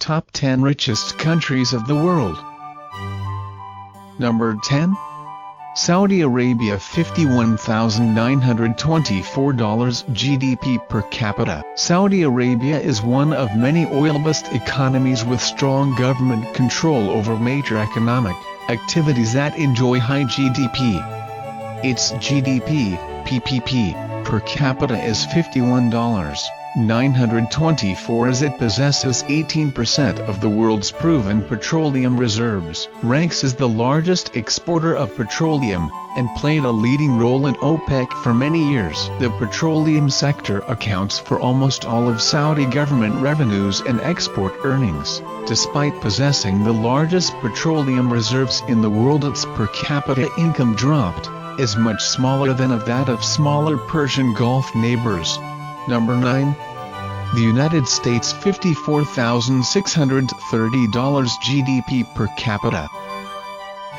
Top 10 Richest Countries of the World. Number 10. Saudi Arabia, $51,924 GDP per capita. Saudi Arabia is one of many oil-based economies with strong government control over major economic activities that enjoy high GDP. Its GDP, PPP, per capita is $51,924 as it possesses 18% of the world's proven petroleum reserves, ranks as the largest exporter of petroleum, and played a leading role in OPEC for many years. The petroleum sector accounts for almost all of Saudi government revenues and export earnings. Despite possessing the largest petroleum reserves in the world, its per capita income dropped, is much smaller than of that of smaller Persian Gulf neighbors. Number 9. The United States, $54,630 GDP per capita.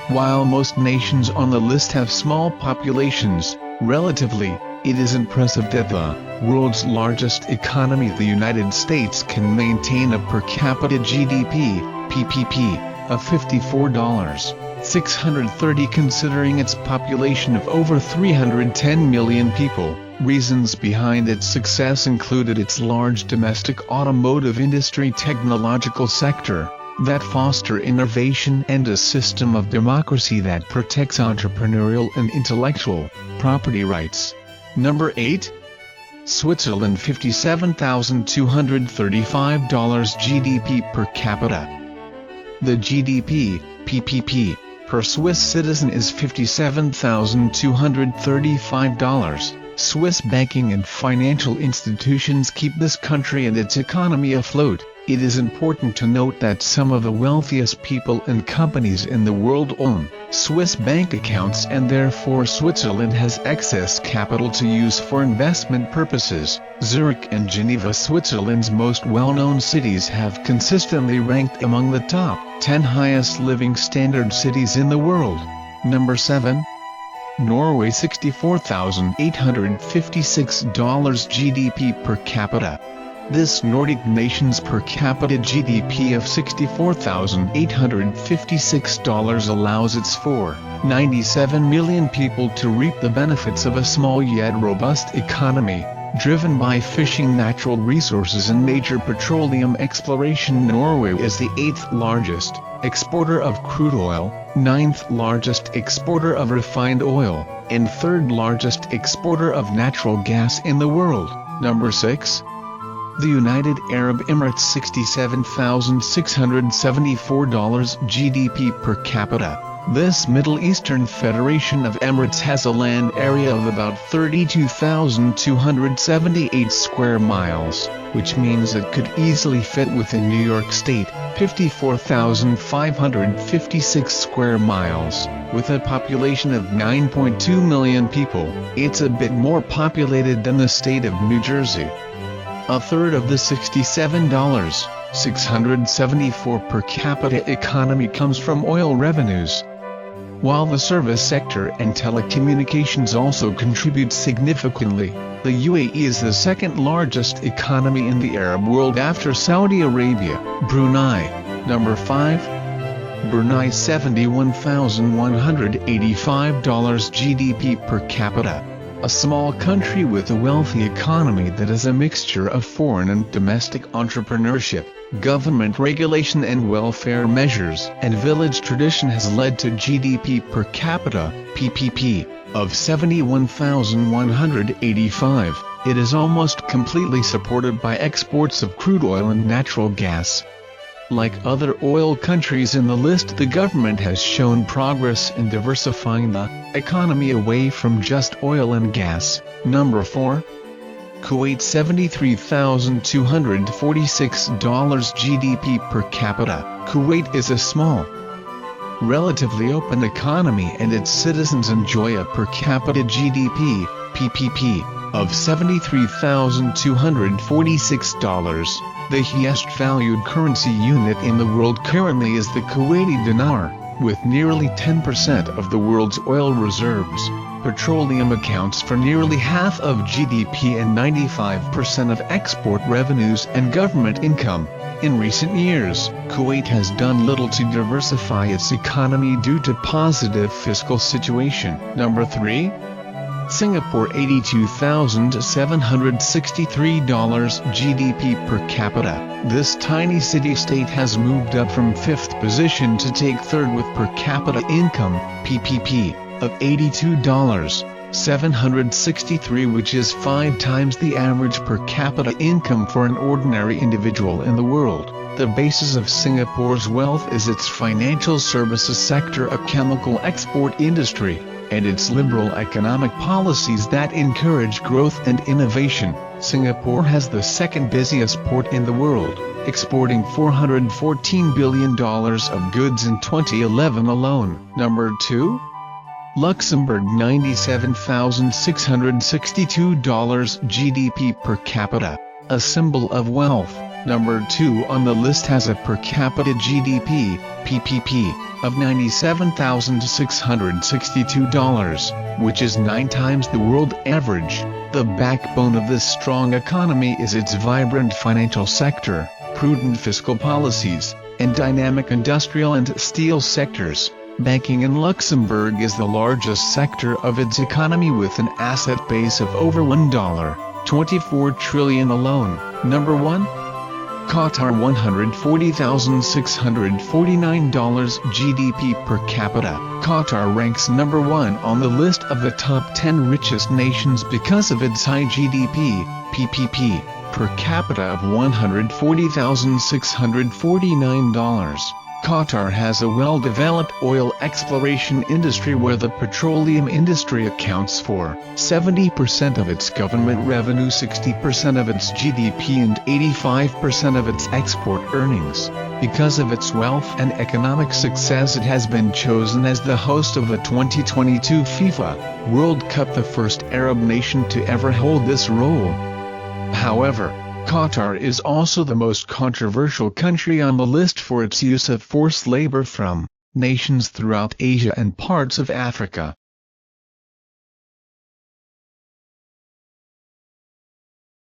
While most nations on the list have small populations, relatively, it is impressive that the world's largest economy, the United States, can maintain a per capita GDP, PPP, of $54,630 considering its population of over 310 million people. Reasons behind its success included its large domestic automotive industry, technological sector that foster innovation, and a system of democracy that protects entrepreneurial and intellectual property rights. Number 8. Switzerland, $57,235 GDP per capita. The GDP, PPP, per Swiss citizen is $57,235. Swiss banking and financial institutions keep this country and its economy afloat. It is important to note that some of the wealthiest people and companies in the world own Swiss bank accounts, and therefore Switzerland has excess capital to use for investment purposes. Zurich and Geneva, Switzerland's most well-known cities, have consistently ranked among the top 10 highest living standard cities in the world. Number 7. Norway, $64,856 GDP per capita. This Nordic nation's per capita GDP of $64,856 allows its 497 million people to reap the benefits of a small yet robust economy, driven by fishing, natural resources, and major petroleum exploration. Norway is the 8th largest exporter of crude oil, 9th largest exporter of refined oil, and 3rd largest exporter of natural gas in the world. Number 6. The United Arab Emirates, $67,674 GDP per capita. This Middle Eastern Federation of Emirates has a land area of about 32,278 square miles, which means it could easily fit within New York State, 54,556 square miles. With a population of 9.2 million people, it's a bit more populated than the state of New Jersey. A third of the $67,674 per capita economy comes from oil revenues, while the service sector and telecommunications also contribute significantly. The UAE is the 2nd largest economy in the Arab world after Saudi Arabia. Brunei. Number 5. Brunei, $71,185 GDP per capita. A small country with a wealthy economy that is a mixture of foreign and domestic entrepreneurship, government regulation and welfare measures, and village tradition has led to GDP per capita, PPP, of $71,185. It is almost completely supported by exports of crude oil and natural gas. Like other oil countries in the list, the government has shown progress in diversifying the economy away from just oil and gas. Number 4. Kuwait, $73,246 GDP per capita. Kuwait is a small, relatively open economy, and its citizens enjoy a per capita GDP, PPP, of $73,246. The highest valued currency unit in the world currently is the Kuwaiti dinar, with nearly 10% of the world's oil reserves. Petroleum accounts for nearly half of GDP and 95% of export revenues and government income. In recent years, Kuwait has done little to diversify its economy due to positive fiscal situation. Number 3. Singapore, $82,763 GDP per capita. This tiny city-state has moved up from 5th position to take 3rd with per capita income, PPP, of $82,763, which is 5 times the average per capita income for an ordinary individual in the world. The basis of Singapore's wealth is its financial services sector, a chemical export industry, and its liberal economic policies that encourage growth and innovation. Singapore has the second busiest port in the world, exporting $414 billion of goods in 2011 alone. Number 2. Luxembourg, $97,662 GDP per capita, a symbol of wealth. Number 2 on the list has a per capita GDP, PPP, of $97,662, which is 9 times the world average. The backbone of this strong economy is its vibrant financial sector, prudent fiscal policies, and dynamic industrial and steel sectors. Banking in Luxembourg is the largest sector of its economy with an asset base of over $1.24 trillion alone. Number 1. Qatar, $140,649 GDP per capita. Qatar ranks number 1 on the list of the top 10 richest nations because of its high GDP, PPP, per capita of $140,649. Qatar has a well-developed oil exploration industry where the petroleum industry accounts for 70% of its government revenue, 60% of its GDP and 85% of its export earnings. Because of its wealth and economic success, it has been chosen as the host of the 2022 FIFA World Cup, the first Arab nation to ever hold this role. However, Qatar is also the most controversial country on the list for its use of forced labor from nations throughout Asia and parts of Africa.